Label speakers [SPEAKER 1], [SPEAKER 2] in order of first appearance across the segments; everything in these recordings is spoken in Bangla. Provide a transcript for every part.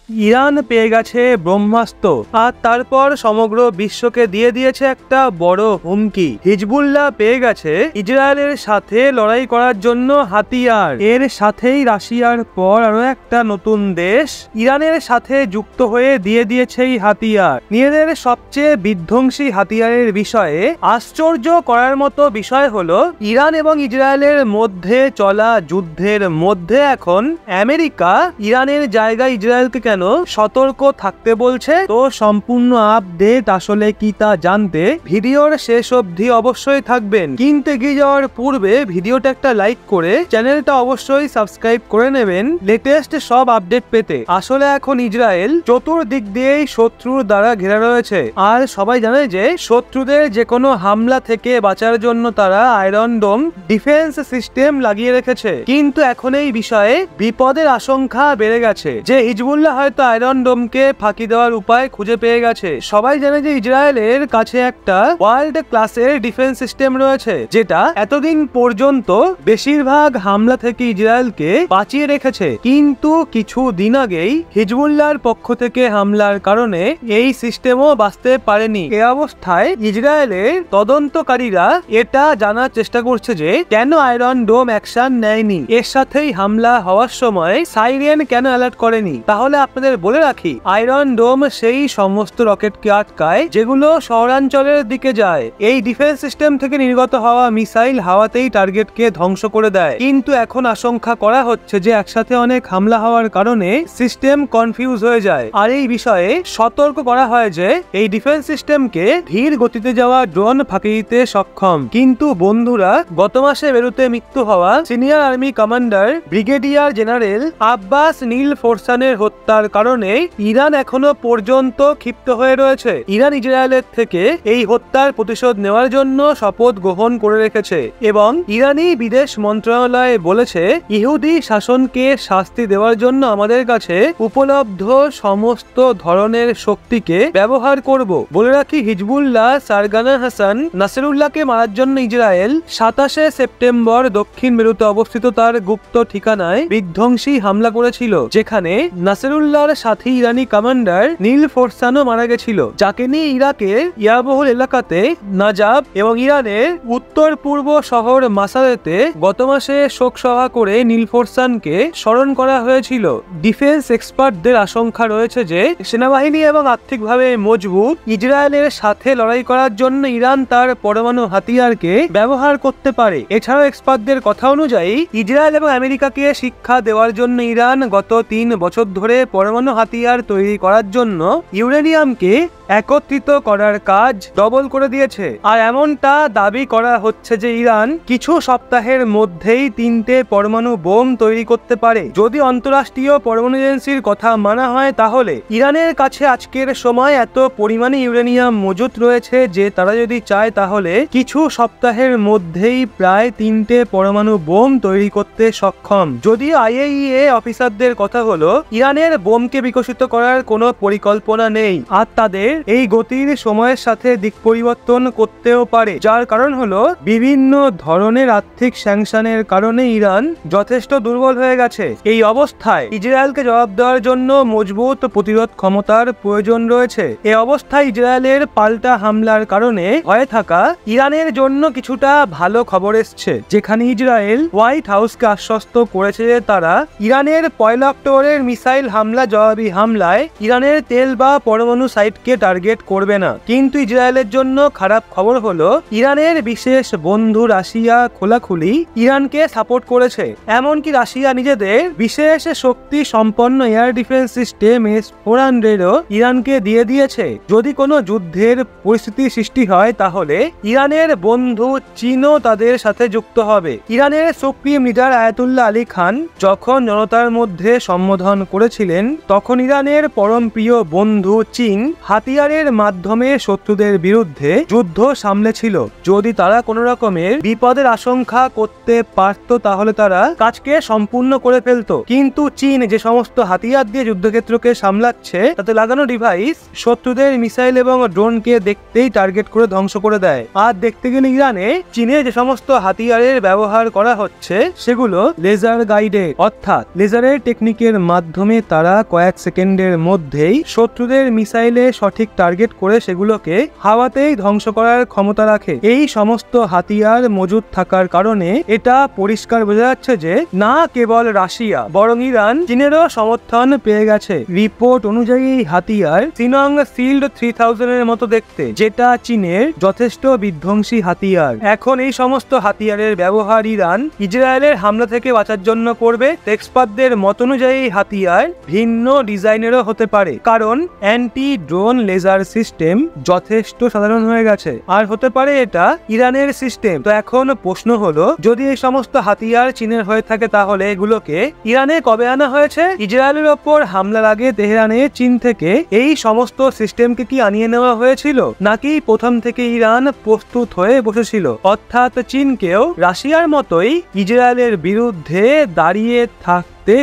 [SPEAKER 1] ইরান পেয়ে গেছে ব্রহ্মাস্ত্র, আর তারপর সমগ্র বিশ্বকে দিয়ে দিয়েছে একটা বড় হুমকি। হিজবুল্লাহ পেয়ে গেছে ইসরায়েলের সাথে লড়াই করার জন্য হাতিয়ার। এর সাথেই রাশিয়ার পর আরো একটা নতুন দেশ ইরানের সাথে যুক্ত হয়ে দিয়ে দিয়েছে এই হাতিয়ার। নিজেদের সবচেয়ে বিধ্বংসী হাতিয়ারের বিষয়ে আশ্চর্য করার মতো বিষয় হলো, ইরান এবং ইসরায়েলের মধ্যে চলা যুদ্ধের মধ্যে এখন আমেরিকা ইরানের জায়গায় ইসরায়েলকে কেন সতর্ক থাকতে বলছে। তো সম্পূর্ণ আপডেট আসলে কি তা জানতে ভিডিওর শেষ অবধি অবশ্যই থাকবেন। কিন্তু এগিয়ে যাওয়ার পূর্বে ভিডিওটা একটা লাইক করে চ্যানেলটা অবশ্যই সাবস্ক্রাইব করে নেবেন লেটেস্ট সব আপডেট পেতে। আসলে এখন ইসরায়েল চতুর্দিক দিয়েই শত্রুর দ্বারা ঘেরা রয়েছে, আর সবাই জানে যে শত্রুদের যে কোনো হামলা থেকে বাঁচার জন্য তারা আয়রন ডোম ডিফেন্স সিস্টেম লাগিয়ে রেখেছে। কিন্তু এখন এই বিষয়ে বিপদের আশঙ্কা বেড়ে গেছে যে হিজবুল্লাহ হয়তো আয়রন ডোমকে ফাঁকি দেওয়ার উপায় খুঁজে পেয়ে গেছে। সবাই জানে যে ইসরায়েলের কাছে একটা ওয়ার্ল্ড ক্লাসের ডিফেন্স সিস্টেম রয়েছে, যেটা এতদিন পর্যন্ত বেশিরভাগ হামলা থেকে ইসরায়েলকে বাঁচিয়ে রেখেছে। কিন্তু কিছু দিন আগেই হিজবুল্লাহর পক্ষ থেকে হামলার কারণে এই সিস্টেমও বাঁচতে পারেনি। এ অবস্থায় ইসরায়েলের তদন্তকারীরা এটা জানার চেষ্টা করছে যে কেন আয়রন ডোম অ্যাকশন নেয়নি, এর সাথেই হামলা হওয়ার সময় সাইরেন কেন অ্যালার্ট করেনি। তাহলে আপনাদের বলে রাখি, আয়রন ডোম সেই সমস্ত রকেটকে আটকায় যেগুলো শহরাঞ্চলের দিকে যায়। এই ডিফেন্স সিস্টেম থেকে নির্গত হওয়া মিসাইল হাওয়াতেই টার্গেটকে ধ্বংস করে দেয়। কিন্তু এখন আশঙ্কা করা হচ্ছে যে একসাথে অনেক হামলা হওয়ার কারণে সিস্টেম কনফিউজ হয়ে যায়। আর এই বিষয়ে সতর্ক করা হয় যে এই ডিফেন্স সিস্টেমকে ধীর গতিতে যাওয়া ড্রোন ফাঁকি দিতে সক্ষম। কিন্তু বন্ধুরা, গত মাসে বেরুতে মৃত্যু হওয়া senior army commander brigadier general Abbas নীল ফোরসানের হত্যার কারণে ইরান এখনো পর্যন্ত ক্ষিপ্ত হয়ে রয়েছে। ইরান ইসরায়েলের থেকে এই হত্যার প্রতিশোধ নেওয়ার জন্য শপথ গ্রহণ করে রেখেছে এবং ইরানি বিদেশ মন্ত্রণালয় বলেছে, ইহুদি শাসনকে শাস্তি দেওয়ার জন্য আমাদের কাছে উপলব্ধ সমস্ত ধরনের শক্তিকে ব্যবহার করব। বলে রাখি, হিজবুল্লাহ সারগানা হাসান নাসিরুল্লাহকে মারার জন্য ইসরায়েল 27 সেপ্টেম্বর দক্ষিণ বেরুতে অবস্থিত তার গুপ্ত ঠিকানায় বিধ্বংসী হামলা করেছিল, যেখানে নাসিরুল্লাহর সাথী ইরানি কমান্ডার নীল ফোরসানও মারা গেছিল, যাকে নিয়ে ইরাকের ইয়াবহুল এলাকাতে নাজাব এবং ইরানের উত্তর পূর্ব শহর মাসারেতে গত মাসে শোক সভা করে নীল ফোরসানকে স্মরণ করা হয়েছিল। ডিফেন্স এক্সপার্টদের আশঙ্কা রয়েছে যে সেনাবাহিনী এবং আর্থিকভাবে মজবুত ইসরায়েলের সাথে লড়াই করার জন্য ইরান তার পরমাণু হাতিয়ারকে ব্যবহার করতে পারে। এছাড়াও এক্সপার্টদের কথা অনুযায়ী ইসরায়েল এবং আমেরিকাকে শিক্ষা দেওয়ার জন্য ইরান গত 3 বছর ধরে পরমাণু হাতিয়ার তৈরি করার জন্য ইউরেনিয়ামকে একত্রিত করার কাজ ডবল করে দিয়েছে। আর এমনটা দাবি করা হচ্ছে যে ইরান কিছু সপ্তাহের মধ্যেই 3টে পরমাণু বোম তৈরি করতে পারে। যদি অন্তরাষ্ট্রীয় পরমাণু এজেন্সির কথা মানা হয়, তাহলে ইরানের কাছে আজকের সময় এত পরিমাণে ইউরেনিয়াম মজুত রয়েছে যে তারা যদি চায় তাহলে কিছু সপ্তাহের মধ্যেই প্রায় 3টে পরমাণু বোম তৈরি করতে সক্ষম। যদিও আইএইএ অফিসারদের কথা হলো, ইরানের বোমকে বিকশিত করার কোনো পরিকল্পনা নেই, আর তাদের এই গতির সময়ের সাথে দিক পরিবর্তন করতেও পারে। যার কারণ হলো বিভিন্ন ধরনের আর্থিক স্যাংশনের কারণে ইরান যথেষ্ট দুর্বল হয়ে গেছে। এই অবস্থায় ইসরায়েলকে জবাব দেওয়ার জন্য মজবুত প্রতিরোধ ক্ষমতার প্রয়োজন রয়েছে। এই অবস্থায় ইসরায়েলের পাল্টা হামলার কারণে হয়ে থাকা ইরানের জন্য কিছুটা ভালো খবর এসছে, যেখানে ইসরায়েল হোয়াইট হাউসকে আশ্বস্ত করেছে যে তারা ইরানের 1 অক্টোবরের মিসাইল হামলা জবাবি হামলায় ইরানের তেল বা পরমাণু সাইটকে টার্গেট করবে না। কিন্তু ইসরায়েলের জন্য খারাপ খবর হলো, ইরানের বিশেষ বন্ধু রাশিয়া খোলাখুলি ইরানকে সাপোর্ট করেছে। এমনকি রাশিয়া নিজেদের বিশেষ শক্তি সম্পন্ন এয়ার ডিফেন্স সিস্টেম S-400ও ইরানকে দিয়ে দিয়েছে। যদি কোনো যুদ্ধের পরিস্থিতি সৃষ্টি হয়, তাহলে ইরানের বন্ধু চীনও তাদের সাথে যুক্ত হবে। ইরানের supreme leader Ayatollah Ali Khan যখন জনতার মধ্যে সম্বোধন করেছিলেন, তখন ইরানের পরম প্রিয় বন্ধু চীন হাতিয়ারের মাধ্যমে শত্রুদের বিরুদ্ধে যুদ্ধ সামলেছিল। যদি তারা কোনো রকমের বিপদের আশঙ্কা করতে পারত, তাহলে তারা কাজকে সম্পূর্ণ করে ফেলত। কিন্তু চীন যে সমস্ত হাতিয়ার দিয়ে যুদ্ধক্ষেত্রকে সামলাচ্ছে, তাতে লাগানো ডিভাইস শত্রুদের মিসাইল এবং ড্রোনকে দেখতেই টার্গেট করে ধ্বংস করে দেয়। আর দেখতে গেলে ইরানে চীনে যে সমস্ত হাতিয়ারের ব্যবহার করা হচ্ছে, সেগুলো লেজার গাইডেড, অর্থাৎ লেজারের টেকনিকের মাধ্যমে তারা কয়েক সেকেন্ডের মধ্যেই শত্রুদের মিসাইলে সঠিক টার্গেট করে সেগুলোকে হাওয়াতেই ধ্বংস করার ক্ষমতা রাখে। এই সমস্ত হাতিয়ার মজুদ থাকার কারণে এটা পরিষ্কার বোঝা যাচ্ছে যে না কেবল রাশিয়া বরং ইরান চীনেরও সমর্থন পেয়ে গেছে। রিপোর্ট অনুযায়ী এই হাতিয়ার সিনং শিল্ড 3000 এর মতো দেখতে, যেটা চীনের যথেষ্ট বিধ্বংসী হাতিয়ার। এখন এই সমস্ত হাতিয়ারের ব্যবহার ইরান ইসরায়েলের হামলা থেকে বাঁচার জন্য করবে। এক্সপার্টদের মত অনুযায়ী হাতিয়ার ভিন্ন ডিজাইনেরও হতে পারে, কারণ অ্যান্টি ড্রোন লেজার সিস্টেম যথেষ্ট সাধারণ হয়ে গেছে, আর হতে পারে এটা ইরানের সিস্টেম। তো এখন প্রশ্ন হলো, যদি এই সমস্ত হাতিয়ার চীনের হয়ে থাকে তাহলে এগুলোকে ইরানে কবে আনা হয়েছে? ইসরায়েলের ওপর হামলার আগে তেহরানে চীন থেকে এই সমস্ত সিস্টেমকে কি আনিয়ে নেওয়া হয়েছিল, নাকি প্রথম থেকে ইরান প্রস্তুত হয়ে বসেছিল? অর্থাৎ চীনকেও রাশিয়ার মতোই ইসরায়েলের বিরুদ্ধে দাঁড়িয়ে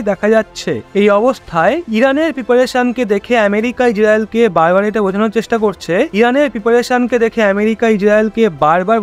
[SPEAKER 1] দেখা যাচ্ছে। এই অবস্থায় ইরানের প্রিপারেশনকে দেখে আমেরিকা ইসরায়েলকে বারবার এটা বোঝানোর চেষ্টা করছে,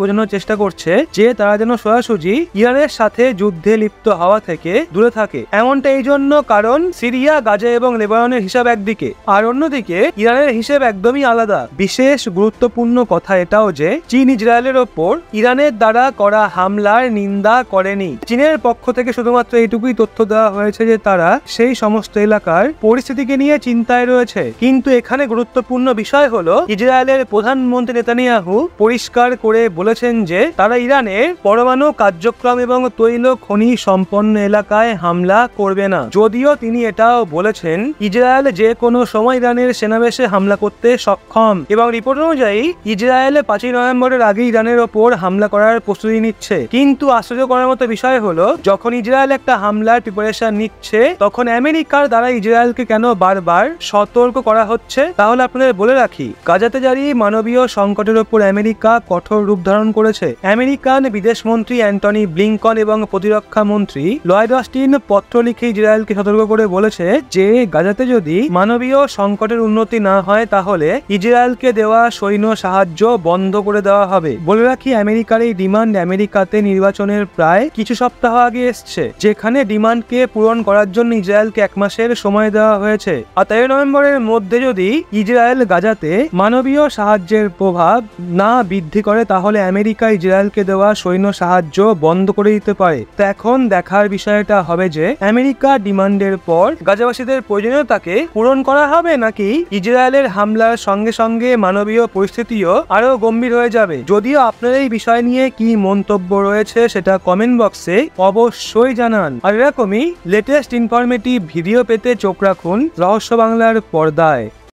[SPEAKER 1] বোঝানোর চেষ্টা করছে যে তারা যেন সরাসরি ইরানের সাথে যুদ্ধে লিপ্ত হওয়া থেকে দূরে থাকে। এমনটা এই জন্য কারণ সিরিয়া, গাজা এবং লেবাননের হিসাব একদিকে, আর অন্যদিকে ইরানের হিসেব একদমই আলাদা। বিশেষ গুরুত্বপূর্ণ কথা এটাও যে চীন ইসরায়েলের ওপর ইরানের দ্বারা করা হামলার নিন্দা করেনি। চীনের পক্ষ থেকে শুধুমাত্র এইটুকুই তথ্য দেওয়া হয়েছে যে তারা সেই সমস্ত এলাকার পরিস্থিতিকে নিয়ে চিন্তায় রয়েছে। কিন্তু এখানে গুরুত্বপূর্ণ বিষয় হলো, ইসরায়েলের প্রধানমন্ত্রী নেতানিয়াহু পরিষ্কার করে বলেছেন যে তারা ইরানের পরমাণু কার্যক্রম এবং তৈল খনি সম্পন্ন এলাকায় হামলা করবে না। যদিও তিনি এটাও বলেছেন ইসরায়েল যে কোনো সময় ইরানের সেনাবেশে হামলা করতে সক্ষম, এবং রিপোর্ট অনুযায়ী ইসরায়েল 5 নভেম্বরের আগে ইরানের ওপর হামলা করার প্রস্তুতি নিচ্ছে। কিন্তু আশ্চর্য করার মতো বিষয় হলো, যখন ইসরায়েল একটা হামলার প্রিপারেশন নিচ্ছে তখন আমেরিকার দ্বারা ইসরায়েলকে কেন বারবার সতর্ক করা হচ্ছে? তাহলে আপনাদের বলে রাখি, গাজাতে জারি মানবীয় সংকটের উপর আমেরিকা কঠোর রূপ ধারণ করেছে। আমেরিকান বিদেশ মন্ত্রী অ্যান্টনি ব্লিংকন এবং প্রতিরক্ষা মন্ত্রী লয়েড অস্টিন পত্র লিখে ইসরায়েলকে সতর্ক করে বলেছে যে গাজাতে যদি মানবীয় সংকটের উন্নতি না হয় তাহলে ইসরায়েলকে দেওয়া সৈন্য সাহায্য বন্ধ করে দেওয়া হবে। বলে রাখি, আমেরিকার এই ডিমান্ড আমেরিকাতে নির্বাচনের প্রায় কিছু সপ্তাহ আগে এসছে, যেখানে ডিমান্ডকে পূরণ করার জন্য ইসরায়েলকে 1 মাসের সময় দেওয়া হয়েছে। আর 13 নভেম্বরের মধ্যে যদি ইসরায়েল গাজাতে মানবীয় সাহায্যের প্রভাব না বৃদ্ধি করে তাহলে আমেরিকা ইসরায়েলকে দেওয়া সৈন্য সাহায্য বন্ধ করে দিতে পারে। তো এখন দেখার বিষয়টা হবে যে আমেরিকা ডিমান্ডের পর গাজাবাসীদের প্রয়োজনীয়তাকে পূরণ করা হবে, নাকি ইসরায়েলের হামলার সঙ্গে সঙ্গে মানবীয় পরিস্থিতিও আরো গম্ভীর হয়ে যাবে। যদিও আপনার এই বিষয় নিয়ে কি মন্তব্য রয়েছে সেটা কমেন্ট বক্সে অবশ্যই জানান। আর এরকমই লেটেস্ট ইনফরমেটিভ ভিডিও পেতে চোখ রাখুন রহস্য বাংলার পর্দায়।